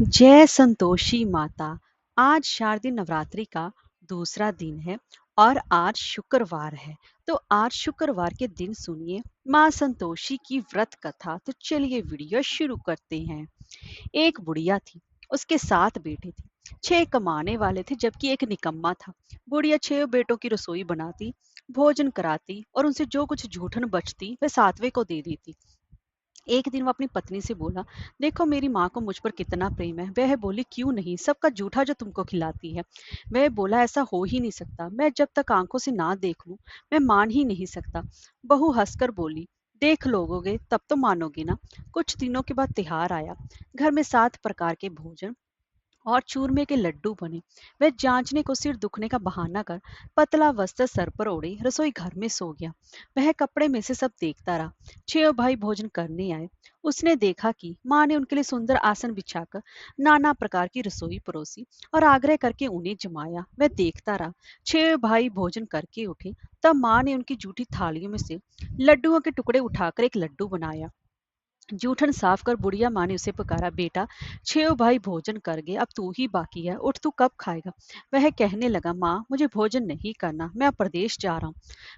जय संतोषी माता। आज शारदीय नवरात्रि का दूसरा दिन है और आज शुक्रवार है। तो आज शुक्रवार के दिन सुनिए माँ संतोषी की व्रत कथा। तो चलिए वीडियो शुरू करते हैं। एक बुढ़िया थी, उसके 7 बेटे थे। 6 कमाने वाले थे जबकि एक निकम्मा था। बुढ़िया 6 बेटों की रसोई बनाती, भोजन कराती और उनसे जो कुछ जूठन बचती वह 7वें को दे देती। एक दिन वो अपनी पत्नी से बोला, देखो मेरी माँ को मुझ पर कितना प्रेम है। वह बोली, क्यों नहीं, सबका जूठा जो तुमको खिलाती है। वह बोला, ऐसा हो ही नहीं सकता, मैं जब तक आंखों से ना देख लूं मैं मान ही नहीं सकता। बहू हंसकर बोली, देख लोगे तब तो मानोगे ना। कुछ दिनों के बाद त्योहार आया। घर में 7 प्रकार के भोजन और चूरमे के लड्डू बने। वह जांचने को सिर दुखने का बहाना कर पतला वस्त्र सर पर ओढ़े रसोई घर में सो गया। वह कपड़े में से सब देखता रहा। 6 भाई भोजन करने आए। उसने देखा कि माँ ने उनके लिए सुंदर आसन बिछाकर नाना प्रकार की रसोई परोसी और आग्रह करके उन्हें जमाया। वह देखता रहा। 6 भाई भोजन करके उठे, तब माँ ने उनकी जूठी थालियों में से लड्डुओं के टुकड़े उठाकर एक लड्डू बनाया। जूठन साफ कर बुढ़िया माँ ने उसे पुकारा, बेटा 6 भाई भोजन कर गए, अब तू ही बाकी है, उठ, तू कब खाएगा। वह कहने लगा, माँ मुझे भोजन नहीं करना, मैं अब प्रदेश जा रहा हूँ।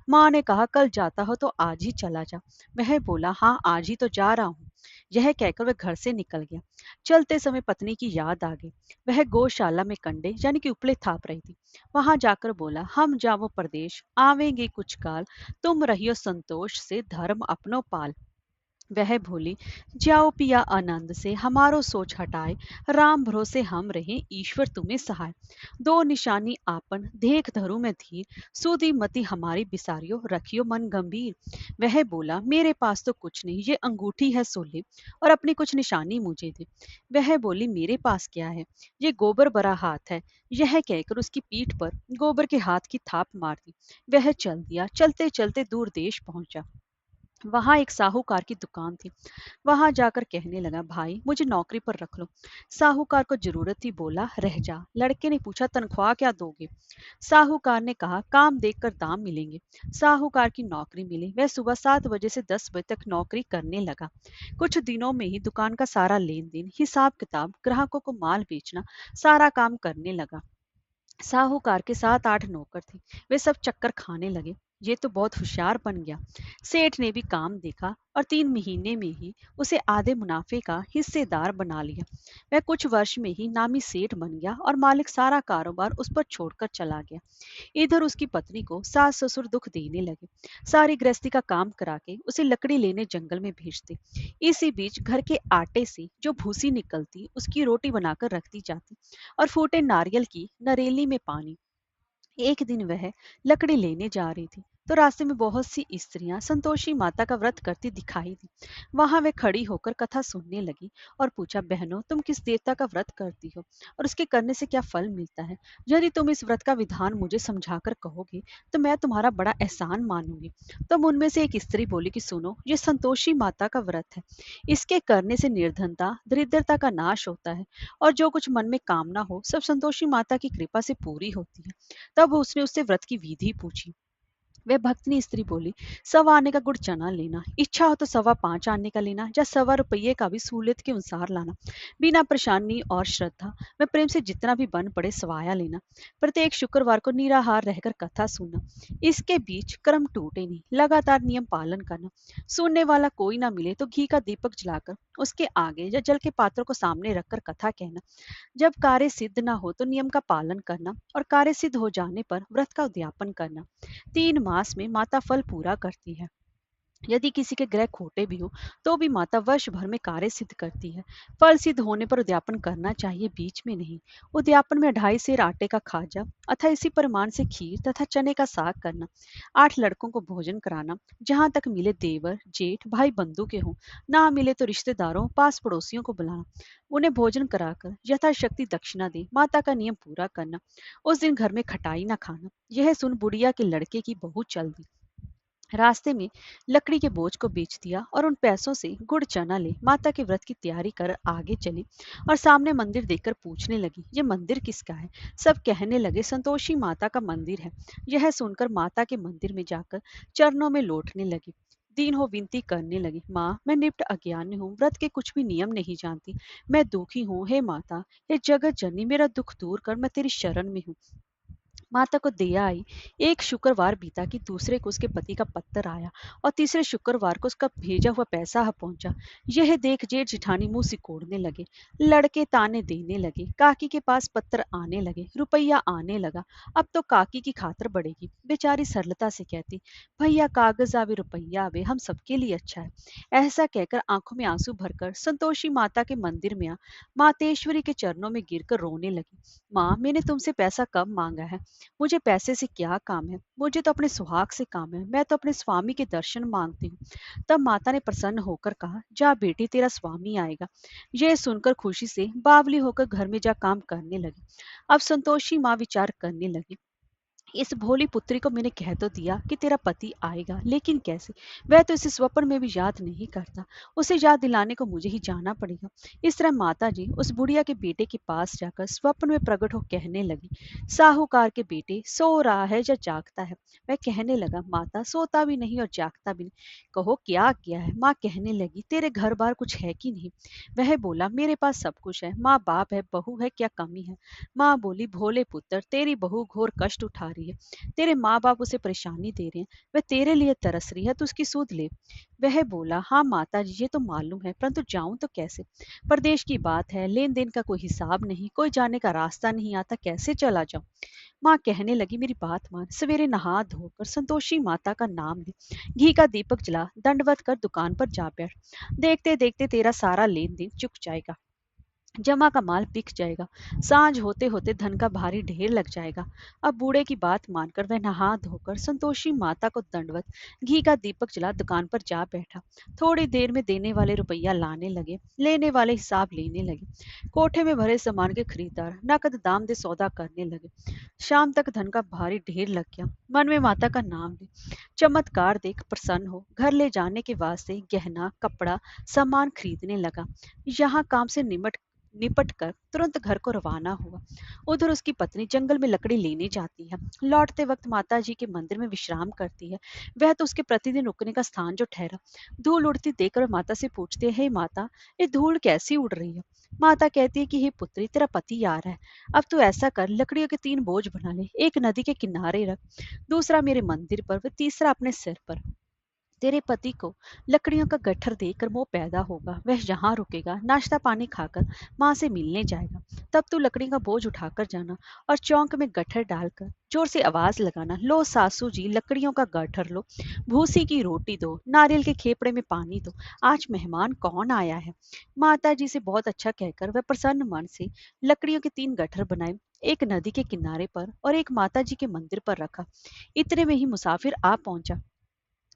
माँ ने कहा, कल जाता हो तो आज ही चला जा। वह बोला, हाँ आज ही तो जा रहा हूँ। यह कहकर वह घर से निकल गया। चलते समय पत्नी की याद आ गई। वह गौशाला में कंडे यानी कि उपले थाप रही थी। वहां जाकर बोला, हम जावो प्रदेश आवेंगे कुछ काल, तुम रहियो संतोष से धर्म अपनो पाल। वह भोली, जाओ पिया आनंद से हमारो सोच हटाए, राम भरोसे हम रहे ईश्वर तुम्हें सहाय। दो निशानी आपन देख धरु में धीर, सूदी मति हमारी बिसारियो रखियो मन गंभीर। वह बोला, मेरे पास तो कुछ नहीं, ये अंगूठी है सोले और अपनी कुछ निशानी मुझे दे। वह बोली, मेरे पास क्या है, ये गोबर भरा हाथ है। यह कहकर उसकी पीठ पर गोबर के हाथ की थाप मार दी। वह चल दिया। चलते चलते दूर देश पहुंचा। वहां एक साहूकार की दुकान थी। वहां जाकर कहने लगा, भाई मुझे नौकरी पर रख लो। साहूकार को जरूरत थी, बोला, रह जा। लड़के ने पूछा, तनख्वाह क्या दोगे। साहूकार ने कहा, काम देखकर दाम मिलेंगे। साहूकार की नौकरी मिली। वह सुबह 7 बजे से 10 बजे तक नौकरी करने लगा। कुछ दिनों में ही दुकान का सारा लेन देन, हिसाब किताब, ग्राहकों को माल बेचना, सारा काम करने लगा। साहूकार के 7 8 नौकर थे। वे सब चक्कर खाने लगे, ये तो बहुत होशियार बन गया। सेठ ने भी काम देखा और 3 महीने में ही उसे आधे मुनाफे का हिस्सेदार बना लिया। वह कुछ वर्ष में ही नामी सेठ बन गया और मालिक सारा कारोबार उस पर छोड़कर चला गया। इधर उसकी पत्नी को सास ससुर दुख देने लगे। सारी गृहस्थी का काम करा के उसे लकड़ी लेने जंगल में भेजते। इसी बीच घर के आटे से जो भूसी निकलती उसकी रोटी बनाकर रखती जाती और फूटे नारियल की नरेली में पानी। एक दिन वह लकड़ी लेने जा रही थी तो रास्ते में बहुत सी स्त्रियां संतोषी माता का व्रत करती दिखाई दी। वहां वह खड़ी होकर कथा सुनने लगी और पूछा, बहनों तुम किस देवता का व्रत करती हो और उसके करने से क्या फल मिलता है। यदि तुम इस व्रत का विधान मुझे समझाकर कहोगे तो मैं तुम्हारा बड़ा एहसान मानूंगी। तब उनमें से एक स्त्री बोली कि सुनो, ये संतोषी माता का व्रत है। इसके करने से निर्धनता दरिद्रता का नाश होता है और जो कुछ मन में कामना हो सब संतोषी माता की कृपा से पूरी होती है। तब उसने उससे व्रत की विधि पूछी। वह भक्तनी स्त्री बोली, 1.25 आने का गुड़ चना लेना, इच्छा हो तो 5.25 आने का लेना या 1.25 रुपये का भी सहूलियत के अनुसार लाना। बिना परेशानी और श्रद्धा में प्रेम से जितना भी बन पड़े सवाया लेना। प्रत्येक शुक्रवार को निराहार रहकर कथा सुनना। इसके बीच कर्म टूटे नहीं, लगातार नियम पालन करना। सुनने वाला कोई ना मिले तो घी का दीपक जलाकर उसके आगे या जल के पात्र को सामने रखकर कथा कहना। जब कार्य सिद्ध ना हो तो नियम का पालन करना और कार्य सिद्ध हो जाने पर व्रत का उद्यापन करना। 3 मास में माता फल पूरा करती है। यदि किसी के ग्रह खोटे भी हो तो भी माता वर्ष भर में कार्य सिद्ध करती है। फल सिद्ध होने पर उद्यापन करना चाहिए, बीच में नहीं। उद्यापन में 2.5 सेर आटे का खाजा अथा इसी परिमाण से खीर तथा चने का साग करना। 8 लड़कों को भोजन कराना। जहां तक मिले देवर जेठ भाई बंधु के हों, ना मिले तो रिश्तेदारों पास पड़ोसियों को बुलाना। उन्हें भोजन कराकर यथाशक्ति दक्षिणा दे माता का नियम पूरा करना। उस दिन घर में खटाई ना खाना। यह सुन बुढ़िया के लड़के की बहू चल दी। रास्ते में लकड़ी के बोझ को बेच दिया और उन पैसों से गुड़ चना ले माता के व्रत की तैयारी कर आगे चली और सामने मंदिर देखकर पूछने लगी, ये मंदिर किसका है। सब कहने लगे, संतोषी माता का मंदिर है। यह सुनकर माता के मंदिर में जाकर चरणों में लौटने लगी। दीन हो विनती करने लगी, माँ मैं निप्ट अज्ञानी हूँ, व्रत के कुछ भी नियम नहीं जानती। मैं दुखी हूँ, हे माता, हे जगत जननी, मेरा दुख दूर कर, मैं तेरी शरण में हूँ। माता को दया आई। एक शुक्रवार बीता कि दूसरे को उसके पति का पत्र आया और तीसरे शुक्रवार को उसका भेजा हुआ पैसा पहुंचा। यह देख जेठ जिठानी मुंह सिकोड़ने लगे। लड़के ताने देने लगे। काकी के पास पत्र आने लगे, रुपया आने लगा। अब तो काकी की खातर बढ़ेगी। बेचारी सरलता से कहती, भैया कागज आवे रुपया आवे, हम सबके लिए अच्छा है। ऐसा कहकर आंखों में आंसू भरकर संतोषी माता के मंदिर में मातेश्वरी के चरणों में गिरकर रोने लगी। माँ मैंने तुमसे पैसा कब मांगा है? मुझे पैसे से क्या काम है? मुझे तो अपने सुहाग से काम है। मैं तो अपने स्वामी के दर्शन मांगती हूँ। तब माता ने प्रसन्न होकर कहा, जा बेटी, तेरा स्वामी आएगा। यह सुनकर खुशी से बावली होकर घर में जा काम करने लगी। अब संतोषी माँ विचार करने लगी, इस भोली पुत्री को मैंने कह तो दिया कि तेरा पति आएगा, लेकिन कैसे? वह तो इसे स्वप्न में भी याद नहीं करता। उसे याद दिलाने को मुझे ही जाना पड़ेगा। इस तरह माता जी उस बुढ़िया के बेटे के पास जाकर स्वप्न में प्रकट हो कहने लगी, साहूकार के बेटे सो रहा है या जागता है? वह कहने लगा, माता सोता भी नहीं और जागता भी नहीं। कहो क्या किया है? माँ कहने लगी, तेरे घर बार कुछ है कि नहीं? वह बोला, मेरे पास सब कुछ है, माँ बाप है, बहू है, क्या कमी है? माँ बोली, भोले पुत्र, तेरी बहू घोर कष्ट उठा रही है। तेरे माँ बाप उसे परेशानी दे रहे हैं। वह तेरे लिए तरस रही है, तो उसकी सुध ले। वह बोला, हाँ माता जी, ये तो मालूम है, परंतु जाऊं तो कैसे? परदेश की बात है, लेन देन का कोई हिसाब नहीं, कोई जाने का रास्ता नहीं आता, कैसे चला जाऊं? माँ कहने लगी, मेरी बात मान, सवेरे नहा धोकर संतोषी माता का नाम ले, घी का दीपक जला, दंडवत कर दुकान पर जा बैठ। देखते देखते तेरा सारा लेन देन चुक जाएगा, जमा का माल बिक जाएगा। सांझ होते होते धन का भारी ढेर लग जाएगा। अब बूढ़े की बात मानकर वह नहा धोकर संतोषी माता को दंडवत, घी का दीपक जला दुकान पर जा बैठा। थोड़ी देर में देने वाले रुपया लाने लगे, लेने वाले हिसाब लेने लगे। कोठे में भरे सामान के खरीदार नकद दाम दे सौदा करने लगे। शाम तक धन का भारी ढेर लग गया। मन में माता का नाम ले, चमत्कार देख प्रसन्न हो घर ले जाने के वास्ते गहना कपड़ा सामान खरीदने लगा। यहाँ काम से निपट कर तुरंत घर को रवाना हुआ। उधर उसकी पत्नी जंगल में लकड़ी लेने जाती है। लौटते वक्त माता जी के मंदिर में विश्राम करती है। वह तो उसके प्रतिदिन रुकने का स्थान जो ठहरा। धूल उड़ती देखकर माता से पूछते हैं, हे माता, ये धूल कैसी उड़ रही है? माता कहती है कि हे पुत्री, तेरा पति आ रहा है। अब तू ऐसा कर, लकड़ियों के 3 बोझ बना ले, एक नदी के किनारे रख, दूसरा मेरे मंदिर पर व तीसरा अपने सिर पर। तेरे पति को लकड़ियों का गट्ठर देकर मोह पैदा होगा। वह यहाँ रुकेगा, नाश्ता पानी खाकर माँ से मिलने जाएगा। तब तू लकड़ी का बोझ उठाकर जाना और चौक में गट्ठर डालकर जोर से आवाज लगाना, लो सासू जी, लकड़ियों का गट्ठर लो, भूसी की रोटी दो, नारियल के खेपड़े में पानी दो, आज मेहमान कौन आया है? माता जी से बहुत अच्छा कहकर वह प्रसन्न मन से लकड़ियों के 3 गट्ठर बनाए, एक नदी के किनारे पर और एक माता जी के मंदिर पर रखा। इतने में ही मुसाफिर आ पहुंचा।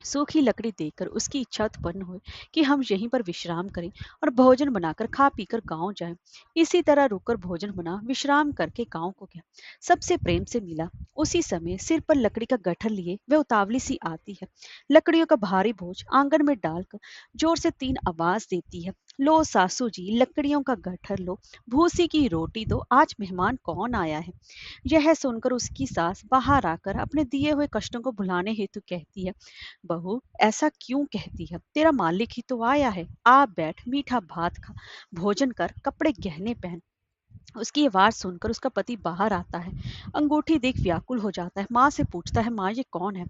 सूखी लकड़ी देखकर उसकी इच्छा उत्पन्न हुई कि हम यहीं पर विश्राम करें और भोजन बनाकर खा पीकर गांव जाएं। इसी तरह रुककर भोजन बना, विश्राम करके गांव को गया। सबसे प्रेम से मिला। उसी समय सिर पर लकड़ी का गट्ठर लिए वह उतावली सी आती है। लकड़ियों का भारी बोझ आंगन में डालकर जोर से 3 आवाज देती है, लो सासू जी, लकड़ियों का गट्ठर लो, भूसी की रोटी दो, आज मेहमान कौन आया है? यह सुनकर उसकी सास बाहर आकर अपने दिए हुए कष्टों को भुलाने हेतु कहती है, बहू ऐसा क्यों कहती है? तेरा मालिक ही तो आया है, आ बैठ, मीठा भात खा, भोजन कर, कपड़े गहने पहन। उसकी आवाज सुनकर उसका पति बाहर आता है। अंगूठी देख व्याकुल हो जाता है। माँ से पूछता है, माँ ये कौन है?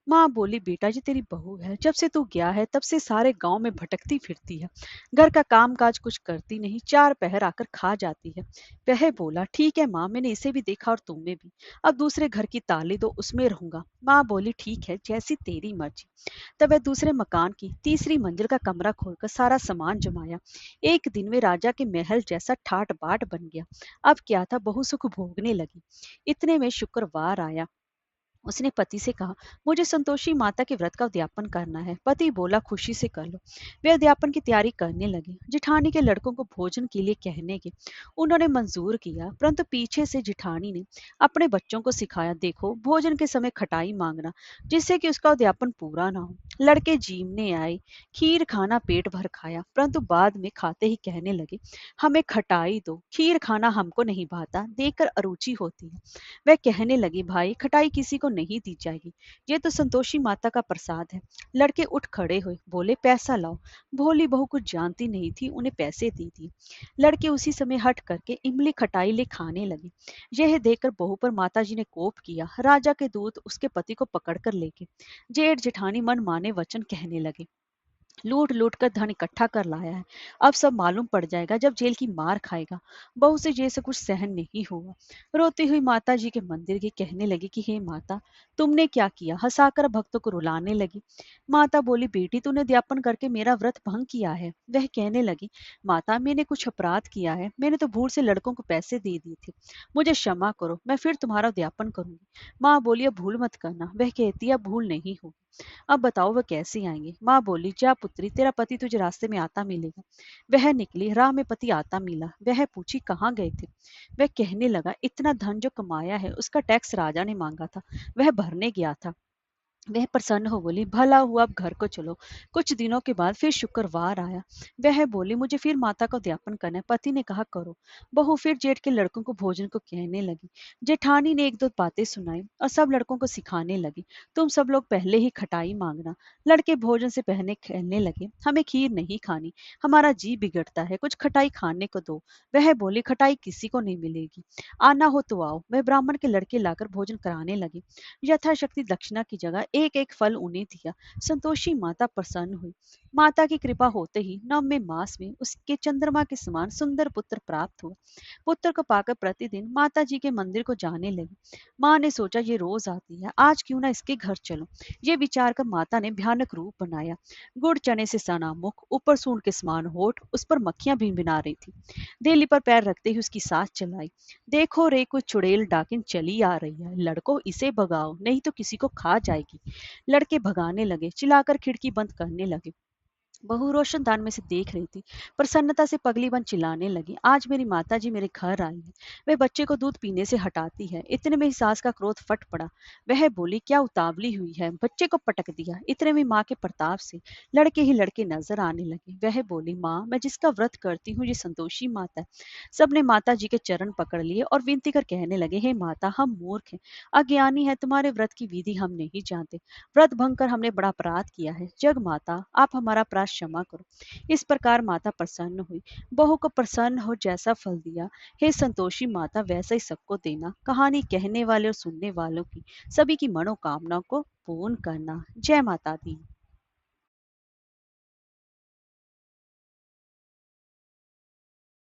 माँ बोली, बेटा जी तेरी बहू है। जब से तू गया है तब से सारे गांव में भटकती फिरती है, घर का काम काज कुछ करती नहीं, 4 पहर आकर खा जाती है। वह बोला, ठीक है माँ, मैंने इसे भी देखा और तुम्हें भी। अब दूसरे घर की ताली दो, उसमें रहूंगा। माँ बोली, ठीक है, जैसी तेरी मर्जी। तब वह दूसरे मकान की तीसरी मंजिल का कमरा खोलकर सारा सामान जमाया। एक दिन में राजा के महल जैसा ठाट बाट बन गया। अब क्या था, बहु सुख भोगने लगी। इतने में शुक्रवार आया। उसने पति से कहा, मुझे संतोषी माता के व्रत का उद्यापन करना है। पति बोला, खुशी से कर लो। वे उद्यापन की तैयारी करने लगे। जिठानी के लड़कों को भोजन के लिए कहने के उन्होंने मंजूर किया, परंतु पीछे से जिठानी ने अपने बच्चों को सिखाया, देखो भोजन के समय खटाई मांगना, जिससे कि उसका उद्यापन पूरा ना हो। लड़के जीमने आए, खीर खाना पेट भर खाया, परंतु बाद में खाते ही कहने लगे, हमें खटाई दो, खीर खाना हमको नहीं भाता, देखकर अरुचि होती है। वह कहने लगी, भाई खटाई किसी को नहीं दी जाएगी। ये तो संतोषी माता का प्रसाद है। लड़के उठ खड़े हुए, बोले पैसा लाओ। भोली बहू कुछ जानती नहीं थी, उन्हें पैसे दे दिए। लड़के उसी समय हट करके इमली खटाई ले खाने लगे। यह देखकर बहू पर माताजी ने कोप किया। राजा के दूत उसके पति को पकड़कर ले गए। जेठ जेठानी मन माने वचन कहने लगे। लूट लूट कर धन इकट्ठा कर लाया है। अब सब मालूम पड़ जाएगा जब जेल की मार खाएगा। बहू से जैसे कुछ सहन नहीं हुआ। रोती हुई माता जी के मंदिर की कहने लगी कि हे माता, तुमने क्या किया? हंसाकर भक्तों को रुलाने लगी। माता बोली, बेटी तूने अध्यापन करके मेरा व्रत भंग किया है। वह कहने लगी, माता मैंने कुछ अपराध किया है। मैंने तो भूल से लड़कों को पैसे दे दिए थे। मुझे क्षमा करो, मैं फिर तुम्हारा अध्यापन करूंगी। माँ बोली, अब भूल मत करना। वह कहती, अब भूल नहीं होगी। अब बताओ वह कैसे आएंगे? माँ बोली, जा पुत्री, तेरा पति तुझे रास्ते में आता मिलेगा। वह निकली, राह में पति आता मिला। वह पूछी, कहाँ गए थे? वह कहने लगा, इतना धन जो कमाया है उसका टैक्स राजा ने मांगा था, वह भरने गया था। वह प्रसन्न हो बोली, भला हुआ, अब घर को चलो। कुछ दिनों के बाद फिर शुक्रवार आया। वह बोली, मुझे फिर माता का उद्यापन करना है। पति ने कहा, करो। बहू फिर जेठ के लड़कों को भोजन को कहने लगी। जेठानी ने एक दो बातें सुनाई और सब लड़कों को सिखाने लगी। तुम सब लोग पहले ही खटाई मांगना। लड़के भोजन से पहले कहने लगे, हमें खीर नहीं खानी, हमारा जी बिगड़ता है, कुछ खटाई खाने को दो। वह बोली, खटाई किसी को नहीं मिलेगी, आना हो तो आओ। वह ब्राह्मण के लड़के लाकर भोजन कराने लगे। यथाशक्ति दक्षिणा की जगह एक एक फल उन्हें दिया। संतोषी माता प्रसन्न हुई। माता की कृपा होते ही नवमे मास में उसके चंद्रमा के समान सुंदर पुत्र प्राप्त हुआ। पुत्र को पाकर प्रतिदिन माता जी के मंदिर को जाने लगी। माँ ने सोचा, ये रोज आती है, आज क्यों ना इसके घर चलो। ये विचार कर माता ने भयानक रूप बनाया। गुड़ चने से सना मुख, ऊपर सूंड के समान होठ, उस पर मक्खियां भिनभिना रही थी। देली पर पैर रखते ही उसकी सांस चलाई। देखो रे, कोई चुड़ैल डाकिन चली आ रही है, लड़को इसे भगाओ, नहीं तो किसी को खा जाएगी। लड़के भगाने लगे, चिल्लाकर खिड़की बंद करने लगे। बहू रोशनदान में से देख रही थी। प्रसन्नता से पगली बन चिल्लाने लगी, आज मेरी माता जी मेरे घर आई है। वह बच्चे को दूध पीने से हटाती है। इतने में ही सास का क्रोध फट पड़ा। वह बोली, क्या उतावली हुई है, बच्चे को पटक दिया। इतने में माँ के प्रताप से लड़के ही लड़के नजर आने लगे। वह बोली, माँ, मैं जिसका व्रत करती हूँ ये संतोषी माता है। सबने माता जी के चरण पकड़ लिए और विनती कर कहने लगे, हे माता, हम मूर्ख हैं, अज्ञानी है, तुम्हारे व्रत की विधि हम नहीं जानते। व्रत भंग कर हमने बड़ा अपराध किया है। जग माता, आप हमारा अपराध क्षमा करो। इस प्रकार माता प्रसन्न हुई। बहू को प्रसन्न हो जैसा फल दिया, हे संतोषी माता वैसा ही सबको देना। कहानी कहने वाले और सुनने वालों की सभी की मनोकामनाओं को पूर्ण करना। जय माता दी।